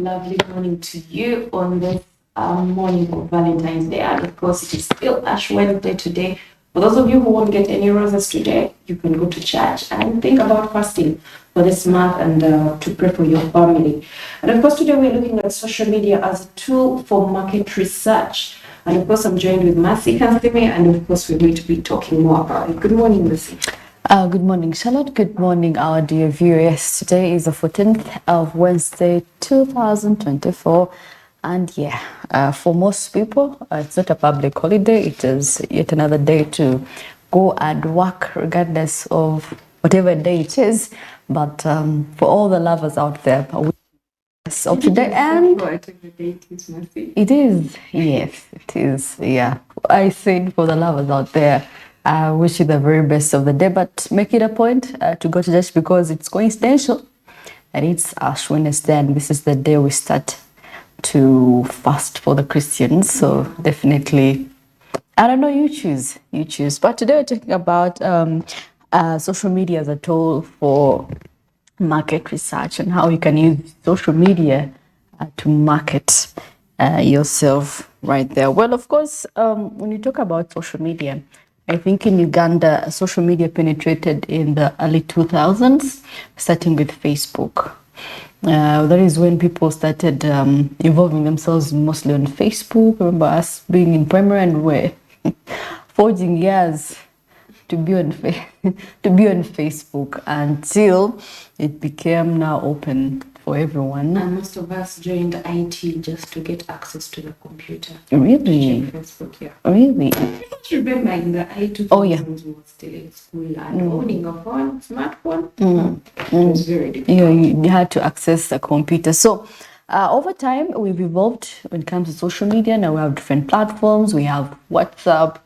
lovely morning to you on this morning of Valentine's Day. And of course, it is still Ash Wednesday today. For those of you who won't get any roses today, you can go to church and think about fasting for this month and to pray for your family. And of course, today we're looking at social media as a tool for market research. And of course, I'm joined with Mercy Kansime, and of course, we're going to be talking more about it. Good morning, Mercy. Good morning, Charlotte. Good morning, our dear viewers. Today is the 14th of Wednesday, 2024. And for most people, it's not a public holiday. It is yet another day to go and work, regardless of whatever day it is. But for all the lovers out there, of today, and it is, yes, it is, yeah. I think for the lovers out there, I wish you the very best of the day, but make it a point to go to church because it's coincidental and it's Ash Wednesday, and this is the day we start to fast for the Christians. So definitely, I don't know, you choose. But today we're talking about social media as a tool for market research and how you can use social media to market yourself right there. Well, of course, when you talk about social media, I think in Uganda, social media penetrated in the early 2000s, starting with Facebook. That is when people started involving themselves mostly on Facebook. I remember us being in primary and we're forging years to be on Facebook until it became now open for everyone. And most of us joined IT just to get access to the computer. Really? Facebook, yeah. Really? I don't remember in the early 2000s we were still in school and owning a phone, smartphone. It was very difficult. Yeah, you had to access the computer. So over time, we've evolved when it comes to social media. Now we have different platforms. We have WhatsApp,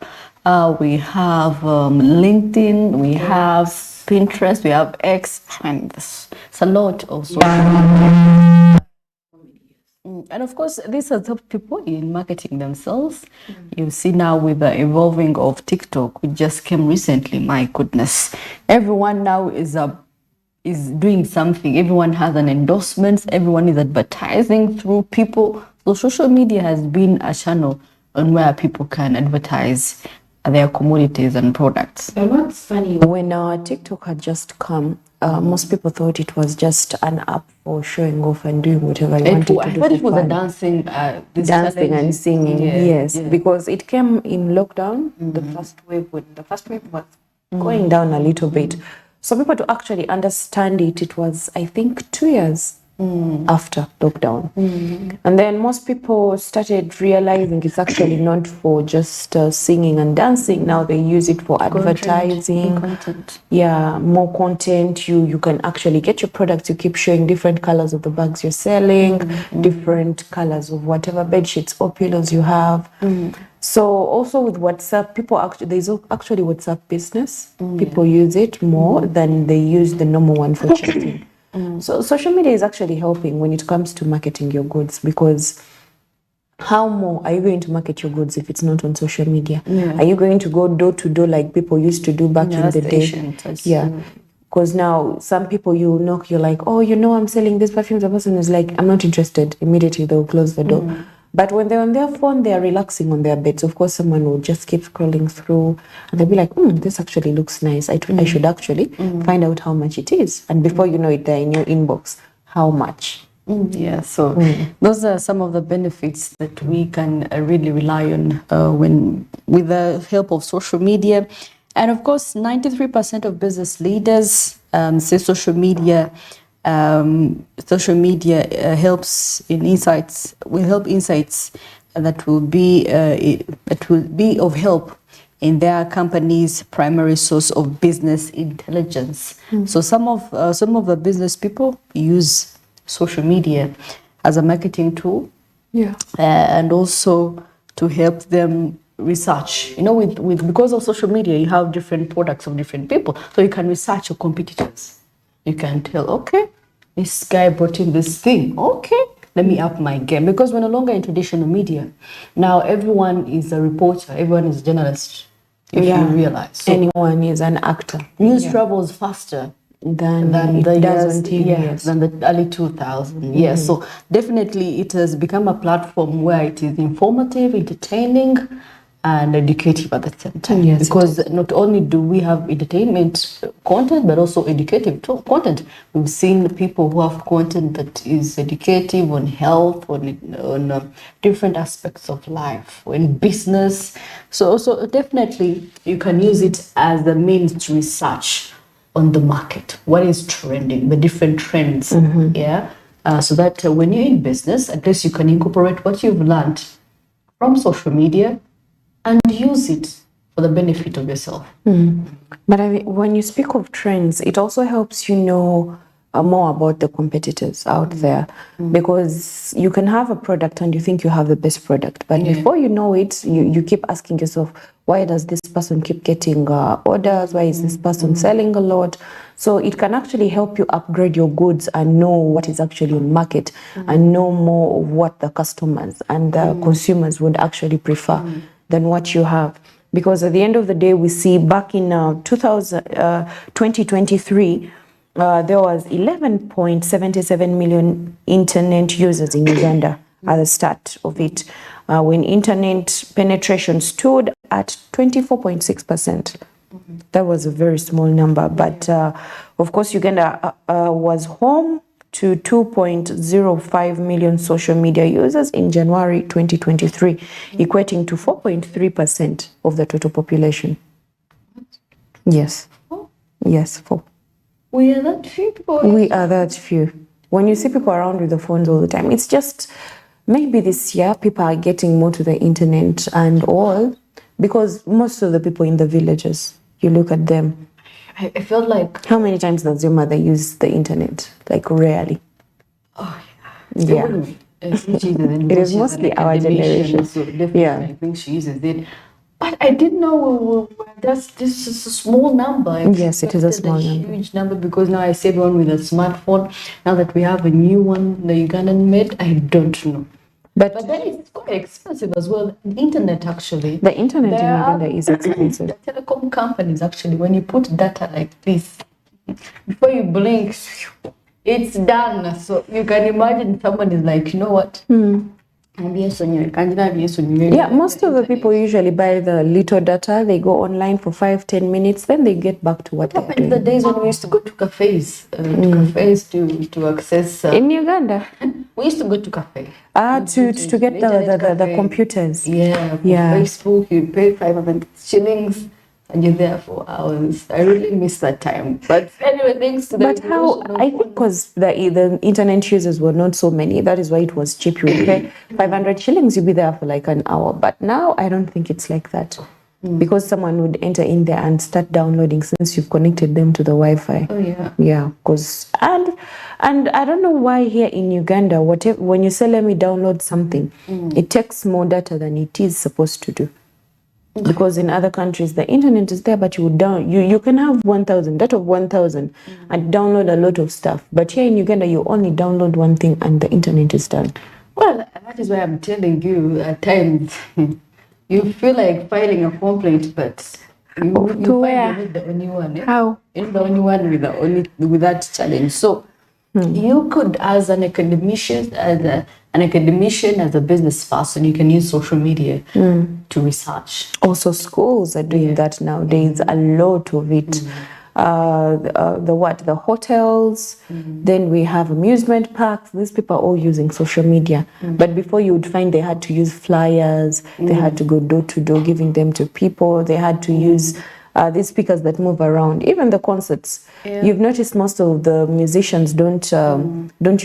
we have LinkedIn, we have Pinterest, we have X, and it's a lot of social media. And of course, this has helped people in marketing themselves. You see now with the evolving of TikTok, which just came recently, my goodness. Everyone now is doing something. Everyone has an endorsement. Everyone is advertising through people. So social media has been a channel on where people can advertise their commodities and products. And what's funny, when TikTok had just come, most people thought it was just an app for showing off and doing whatever you wanted to do. I thought it was a dancing and singing, yes. Because it came in lockdown, the first wave was going down a little bit. So people to actually understand it, it was, I think, 2 years after lockdown. And then most people started realizing it's actually not for just singing and dancing. Now they use it for advertising. Content. Yeah, more content. You can actually get your products. You keep showing different colors of the bags you're selling, different colors of whatever bed sheets or pillows you have. So also with WhatsApp, there's actually WhatsApp business. People use it more than they use the normal one for chatting. So social media is actually helping when it comes to marketing your goods, because how more are you going to market your goods if it's not on social media? Are you going to go door to door like people used to do back in the day? Because now some people you knock, you're like, oh, I'm selling this perfume. The person is like, I'm not interested. Immediately they'll close the door. But when they're on their phone, they're relaxing on their beds. Of course, someone will just keep scrolling through and they'll be like, this actually looks nice. I should actually find out how much it is. And before you know it, they're in your inbox. How much? Yeah, so those are some of the benefits that we can really rely on with the help of social media. And of course, 93% of business leaders say social media helps in insights. Will help insights that will be of help in their company's primary source of business intelligence. So some of the business people use social media as a marketing tool, and also to help them research. Because of social media, you have different products of different people, so you can research your competitors. You can tell, okay, this guy brought in this thing. Okay, let me up my game. Because we're no longer in traditional media. Now everyone is a reporter. Everyone is a journalist, if you realize. So anyone is an actor. News travels faster than the it does years, on TV. yeah, Yes. than the early 2000s. Yes, so definitely it has become a platform where it is informative, entertaining, and educative at the same time. Yes, it because not only do we have entertainment content, but also educative content. We've seen people who have content that is educative on health, on different aspects of life, in business. So definitely you can use it as the means to research on the market, what is trending, the different trends, yeah. So that when you're in business, at least you can incorporate what you've learned from social media and use it for the benefit of yourself. But I mean, when you speak of trends, it also helps you know more about the competitors out there, because you can have a product and you think you have the best product, but before you know it, you keep asking yourself, why does this person keep getting orders? Why is this person selling a lot? So it can actually help you upgrade your goods and know what is actually on market and know more of what the customers and the consumers would actually prefer than what you have. Because at the end of the day, we see back in 2023, there was 11.77 million internet users in Uganda at the start of it, when internet penetration stood at 24.6%. That was a very small number, but of course Uganda was home to 2.05 million social media users in January 2023, equating to 4.3% of the total population. Yes. Yes, 4. We are that few people. We are that few. When you see people around with the phones all the time, it's just maybe this year people are getting more to the internet and all, because most of the people in the villages, you look at them, I felt like, how many times does your mother use the internet? Like rarely. oh Yeah. It is mostly our generation. So definitely, Yeah. I think she uses it. But I didn't know this is a small number. I Yes, it is a expected small number. huge number, because now I see everyone with a smartphone. Now that we have a new one, the Ugandan made, I don't know. But then it's quite expensive as well. The internet, actually. The internet in There are Uganda is expensive. the telecom companies, actually, when you put data like this, before you blink, it's done. So you can imagine someone is like, you know what? Yeah, most of the people usually buy the little data, they go online for 5-10 minutes, then they get back to what they're Happened in the doing. days when we used to go to cafes, to access. In Uganda, We used to go to cafe. to get the cafe. computers. Yeah, for Yeah. Facebook, you pay 500 shillings and you're there for hours. I really miss that time. But anyway, thanks to the But how, evolution of I think because the internet users were not so many, that is why it was cheap. You would pay 500 shillings, you'd be there for like an hour. But now I don't think it's like that. Because someone would enter in there and start downloading since you've connected them to the Wi-Fi. Oh yeah. Yeah, because and I don't know why here in Uganda, whatever, when you say let me download something, it takes more data than it is supposed to do. Because in other countries the internet is there, but you can have 1,000 data of 1,000 and download a lot of stuff. But here in Uganda, you only download one thing and the internet is done. Well, that is why I'm telling you, at times you feel like filing a complaint, but you find you're not the only one. Eh? How? You're not the only one with that challenge. So you could, as an academician, as a business person, you can use social media to research. Also, schools are doing that nowadays. A lot of it. The hotels. Then we have amusement parks. These people are all using social media. But before, you would find they had to use flyers. They had to go door to door giving them to people. They had to use these speakers that move around. Even the concerts. You've noticed most of the musicians don't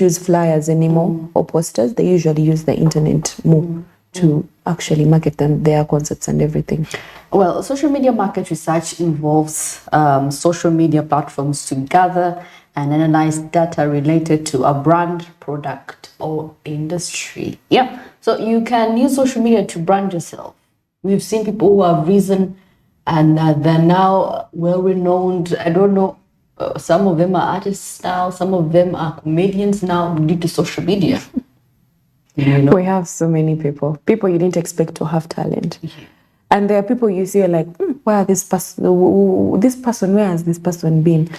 use flyers anymore or posters. They usually use the internet more to actually market their concerts and everything. Well, social media market research involves social media platforms to gather and analyze data related to a brand, product, or industry. Yeah, so you can use social media to brand yourself. We've seen people who have risen and they're now well-renowned. I don't know, some of them are artists now, some of them are comedians now due to social media. You know? We have so many people you didn't expect to have talent. And there are people you see like, where has this person been?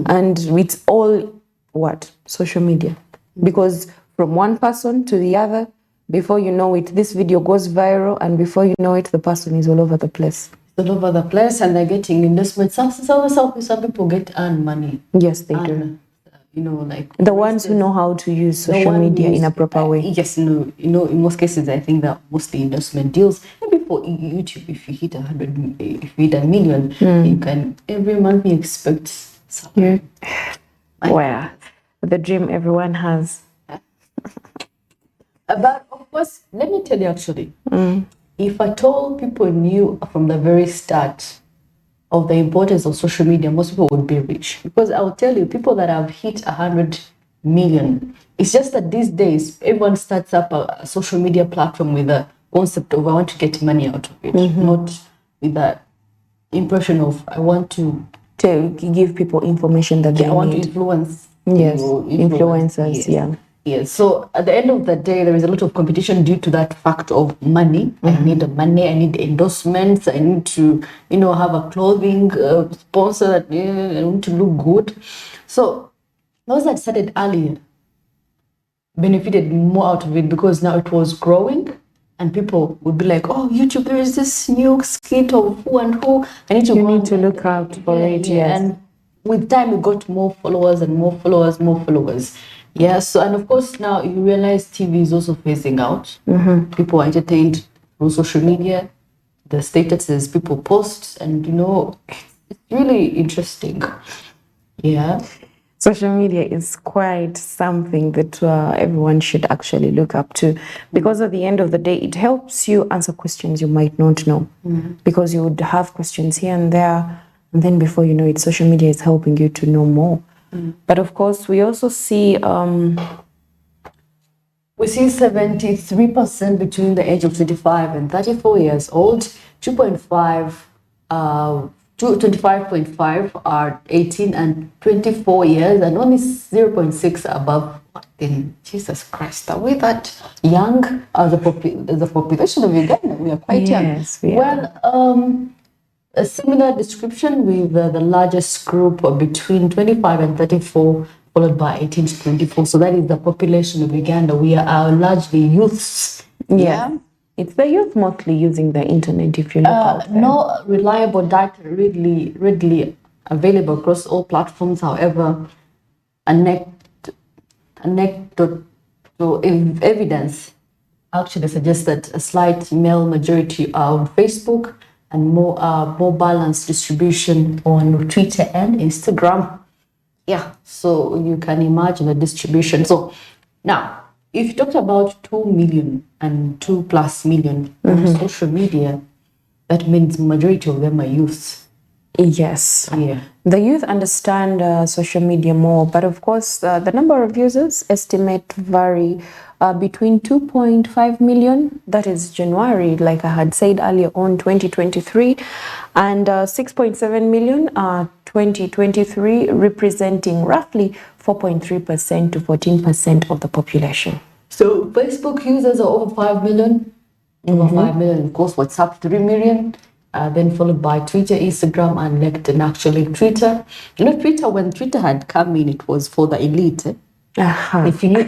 and it's all what? Social media. Because from one person to the other, before you know it, this video goes viral, and before you know it, the person is all over the place. All over the place, and they're getting investments. Some people get earn money. Yes, they do. You know, like the ones who know how to use social media in a proper way. Yes, no, you know, in most cases, I think that mostly investment deals. Maybe for YouTube, if you hit 100, if you hit 1 million, you can every month you expect something. Well, the dream everyone has. But of course, let me tell you actually, if at all people knew from the very start of the importance of social media, most people would be rich. Because I'll tell you, people that have hit 100 million, it's just that these days, everyone starts up a social media platform with the concept of I want to get money out of it, not with that impression of I want to give people information that they I want need. to influence. Yes, influencers, yes. Yes. So at the end of the day, there is a lot of competition due to that fact of money. I need the money. I need endorsements. I need to, you know, have a clothing sponsor that I want to look good. So those that started earlier benefited more out of it because now it was growing, and people would be like, "Oh, YouTube, there is this new skit of who and who. I need to you need to look out for it." Yes. And with time, we got more followers and more followers, more followers. Yeah, so and of course now you realize TV is also phasing out. People are entertained through social media. The statuses people post, and you know, it's really interesting. Yeah, social media is quite something that everyone should actually look up to, because at the end of the day, it helps you answer questions you might not know, because you would have questions here and there, and then before you know it, social media is helping you to know more. But of course, we also see 73% between the age of 25 and 34 years old. 25.5 are 18 and 24 years, and only 0.6 above 14. Jesus Christ, are we that young as a population of Uganda? We are quite young. we are. Well, a similar description with the largest group between 25 and 34, followed by 18 to 24. So that is the population of Uganda. We are largely youths. Yeah. It's the youth mostly using the internet, if you look out there. No reliable data readily available across all platforms. However, anecdotal evidence actually suggests that a slight male majority are on Facebook, and more balanced distribution on Twitter and Instagram. Yeah, so you can imagine the distribution. So now, if you talked about 2 million and 2+ million on social media, that means majority of them are youths. Yes. Yeah. The youth understand social media more, but of course, the number of users estimate vary between 2.5 million, that is January, like I had said earlier on, 2023, and 6.7 million, 2023, representing roughly 4.3% to 14% of the population. So Facebook users are over 5 million. Over 5 million, of course, WhatsApp 3 million. Then followed by Twitter, Instagram, and LinkedIn. Actually, Twitter. You know, Twitter, when Twitter had come in, it was for the elite. If you knew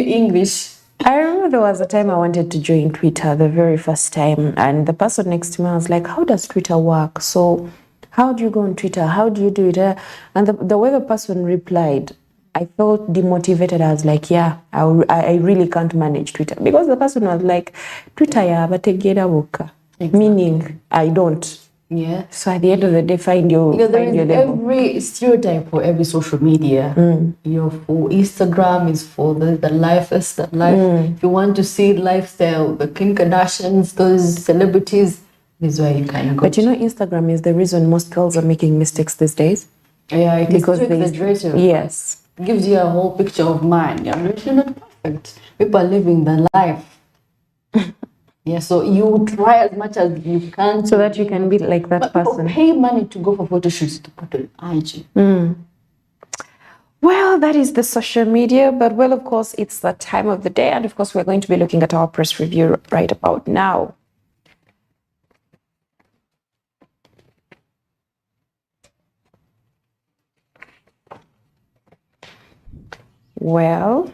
English. I remember there was a time I wanted to join Twitter, the very first time, and the person next to me was like, "How does Twitter work? So how do you go on Twitter? How do you do it?" And the way the person replied, I felt demotivated. I was like, yeah, I really can't manage Twitter, because the person was like, Twitter ya bategera boka, meaning I don't. Yeah. So at the end of the day, find your level. Every stereotype for every social media. For Instagram is for the life. If you want to see lifestyle, the Kim Kardashians, those celebrities, this is where you can go. But you know, Instagram is the reason most girls are making mistakes these days. Yeah, it because is too exaggerated. Yes. It gives you a whole picture of mine. You're really not perfect. People are living their life. Yeah, so you try as much as you can so that you can be like that person. People pay money to go for photo shoots to put on IG. Well, that is the social media, but well, of course, it's the time of the day, and of course, we're going to be looking at our press review right about now. Well,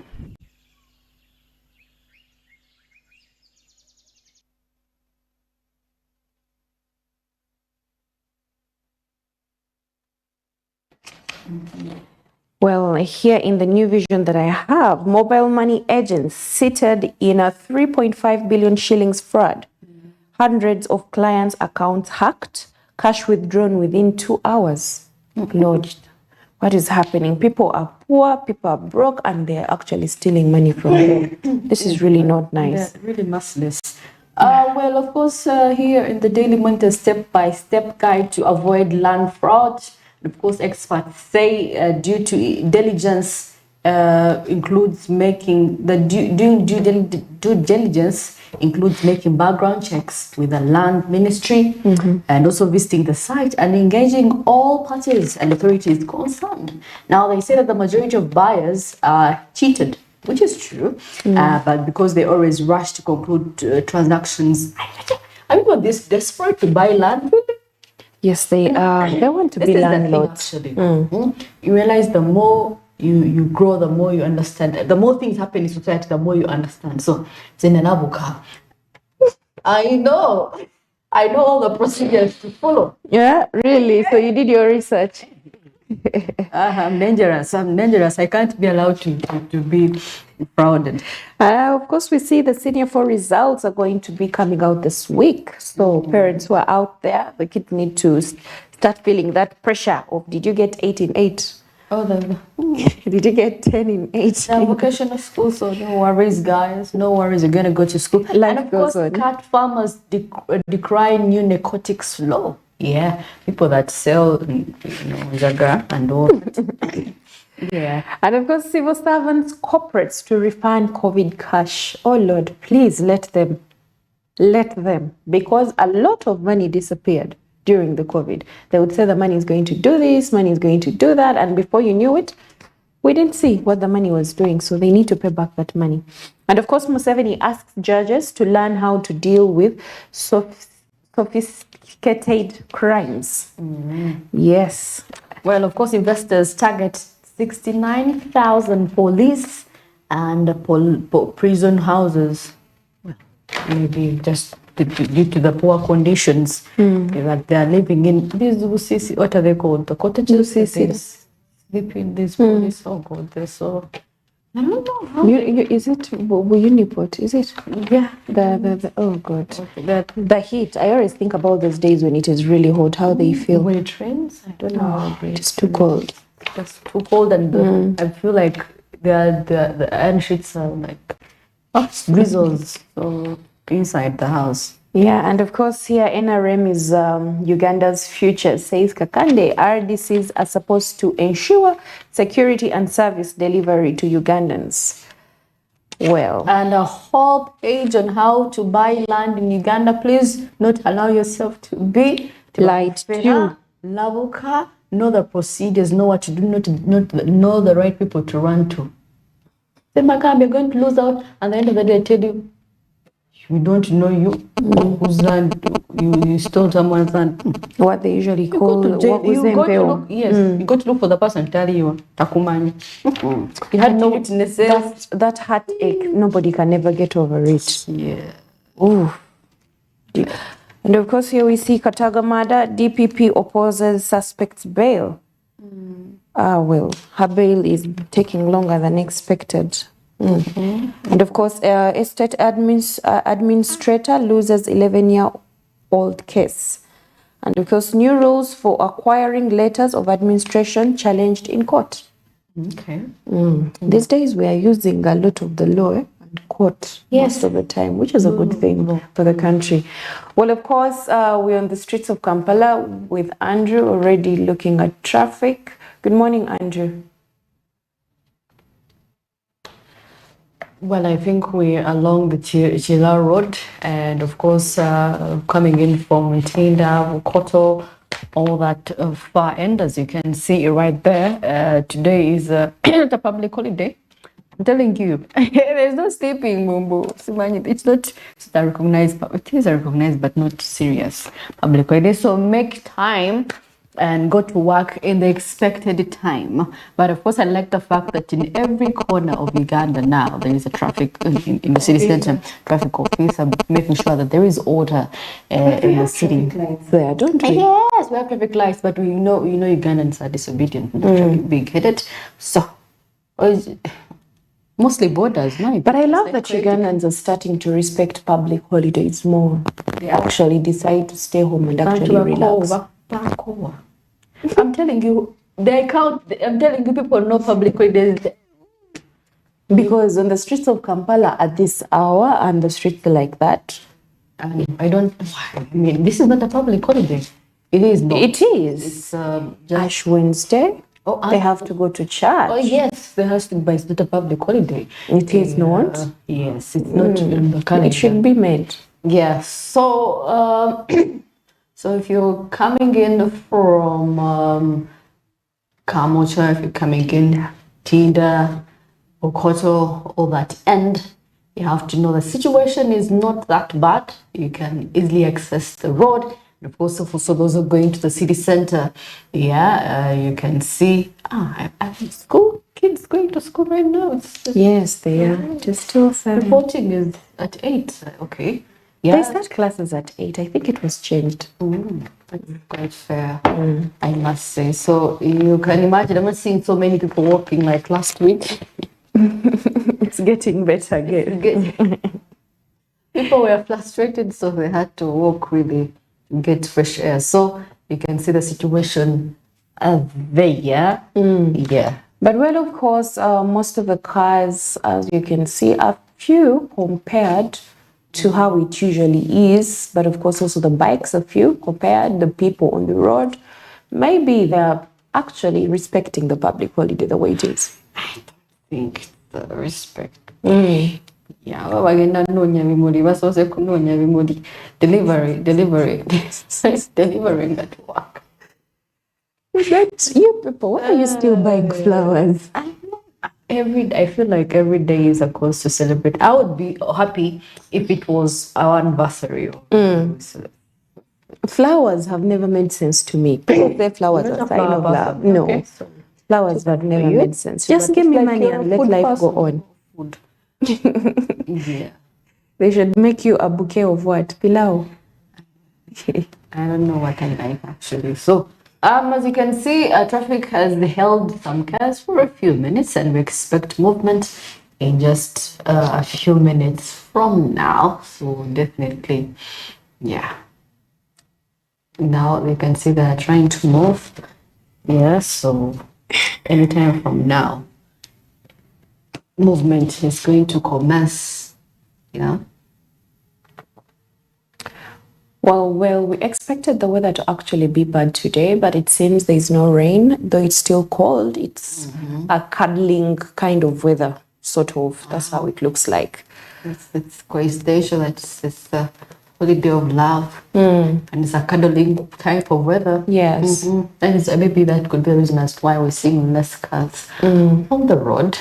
here in the new vision that I have, mobile money agents cited in a 3.5 billion shillings fraud. Hundreds of clients' accounts hacked, cash withdrawn within 2 hours. Lodged. What is happening? People are poor, people are broke, and they're actually stealing money from them. This is really not nice. They're really merciless. Well, of course, here in the Daily Monitor, step-by-step guide to avoid land fraud. Of course, experts say due to diligence includes making the doing due diligence includes making background checks with the land ministry and also visiting the site and engaging all parties and authorities concerned. Now, they say that the majority of buyers are cheated, which is true, but because they always rush to conclude transactions. Are people this desperate to buy land? Yes, they are. They want to be landlords. You realize the more you grow, the more you understand. The more things happen in society, the more you understand. So, Zenenabuka, I know all the procedures to follow. Yeah, really? So you did your research? I'm dangerous. I can't be allowed to be frauded. Of course, we see the senior 4 results are going to be coming out this week. So parents who are out there, the kids need to start feeling that pressure of, did you get 8 in 8? Oh, did you get 10 in 8? The vocational school, so no worries, guys. No worries, you're going to go to school. Life and of goes course, on. cat farmers decry new narcotics law. Yeah, people that sell, Jaga and all that. Yeah. And of course, civil servants, corporates to refund COVID cash. Oh Lord, please let them. Because a lot of money disappeared during the COVID. They would say the money is going to do this, money is going to do that. And before you knew it, we didn't see what the money was doing. So they need to pay back that money. And of course, Museveni asks judges to learn how to deal with sophisticated crimes. Yes. Well, of course, investors target 69,000 police and prison houses. Well, maybe just due to the poor conditions that they are living in. These, what are they called? The cottages? Sleep in these police. Oh God, they're so... I don't know how. Is it Uniport? Is it? Yeah. Oh God. The heat. I always think about those days when it is really hot. How they feel. When it rains, I don't know. It's too cold. It's too cold, and I feel like the iron sheets are like drizzles inside the house. Yeah, and of course here NRM is Uganda's future, says Kakande. RDCs are supposed to ensure security and service delivery to Ugandans. Well. And a whole page on how to buy land in Uganda. Please not allow yourself to be lied to. Labuka, know the procedures, know what to do, not know the right people to run to. Then you're going to lose out, and at the end of the day, I tell you, we don't know you, whose land you stole someone's land. What they usually call you got to look for the person, tell you, Takumani. You had no witnesses. That heartache, nobody can ever get over it. Yeah. Ooh. And of course, here we see Kataga murder. DPP opposes suspect's bail. Well, her bail is taking longer than expected. And of course, estate administrator loses 11-year-old case. And of course, new rules for acquiring letters of administration challenged in court. Okay. These days, we are using a lot of the law and court most of the time, which is a good thing for the country. Well, of course, we're on the streets of Kampala with Andrew already looking at traffic. Good morning, Andrew. Well, I think we're along the Chila Road, and of course, coming in from Tinda, Koto, all that far end, as you can see right there. Today is a public holiday. I'm telling you, there's no sleeping, Mumbo. It's not recognized, but it is recognized, but not serious public holiday. So make time and go to work in the expected time. But of course, I like the fact that in every corner of Uganda now, there is a traffic in the city center, traffic officer, making sure that there is order in the city. There, don't we? Yes, we have traffic lights, but we know Ugandans are disobedient, big-headed. So, mostly borders, no? But I love that Ugandans are starting to respect public holidays more. They actually decide to stay home and actually relax. I'm telling you, I'm telling you, people know public holidays. Because on the streets of Kampala at this hour and the streets like that, I mean, this is not a public holiday. It is not. It is. It's just Ash Wednesday. They have to go to church. Oh yes, there has to be, but it's not a public holiday. It is not. Yes, it's not in the calendar. It should be made. Yeah. So, so if you're coming in from Kamocha, if you're coming in Tinda, Okoto, all that end, you have to know the situation is not that bad. You can easily access the road. And of course, for those who are going to the city center, you can see, I have school, kids going to school right now. Yes, they are. Just till 7. Reporting is at 8. Okay. They start classes at 8. I think it was changed. That's quite fair, I must say. So you can imagine, I'm not seeing so many people walking like last week. It's getting better again. People were frustrated, so they had to walk really to get fresh air. So you can see the situation there. Yeah. But well, of course, most of the cars, as you can see, are few compared to how it usually is. But of course, also the bikes are few compared the people on the road. Maybe they're actually respecting the public holiday the way it is. I don't think the respect. Yeah, bagenda nonya bimuli basose kunonya bimuli delivering at work. But you people, why are you still buying flowers? I feel like every day is a cause to celebrate. I would be happy if it was our anniversary. Flowers have never made sense to me. People say flowers are a sign of love. No, okay, so flowers have never made sense. Just give me money and let life go on. Food. Yeah. They should make you a bouquet of what? Pilau. I don't know what I like actually. So, as you can see, traffic has held some cars for a few minutes, and we expect movement in just a few minutes from now. So definitely, yeah. Now we can see they're trying to move. Yeah, so anytime from now, movement is going to commence. Yeah. Well, we expected the weather to actually be bad today, but it seems there's no rain, though it's still cold. It's a cuddling kind of weather, sort of. That's how it looks like. It's quite special. It's the holiday of love, and it's a cuddling type of weather. Yes. And maybe that could be the reason as why we're seeing less cars on the road.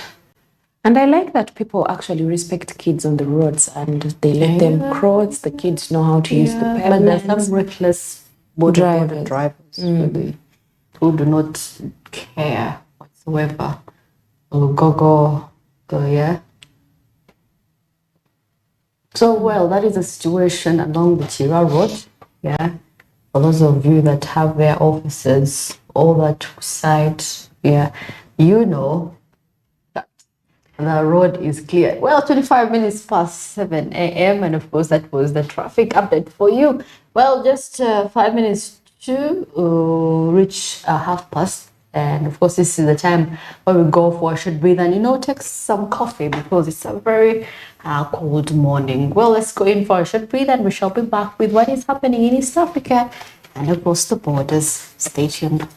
And I like that people actually respect kids on the roads and they let them cross. The kids know how to use the pavement. But there's some reckless drivers really, who do not care whatsoever. Go, yeah. So, well, that is the situation along the Chira Road. Yeah. For those of you that have their offices over to sites, you know that the road is clear. Well, 25 minutes past 7 a.m. And of course, that was the traffic update for you. Well, just 5 minutes to reach past. And of course, this is the time when we go for a short breathe and, take some coffee because it's a very cold morning. Well, let's go in for a short breathe and we shall be back with what is happening in East Africa and across the borders. Stay tuned.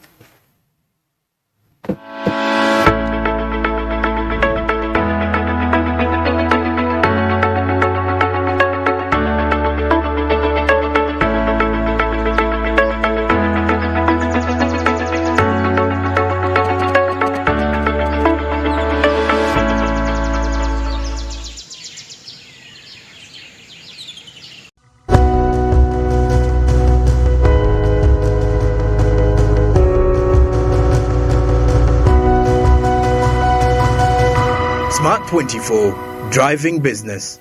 2024, driving business.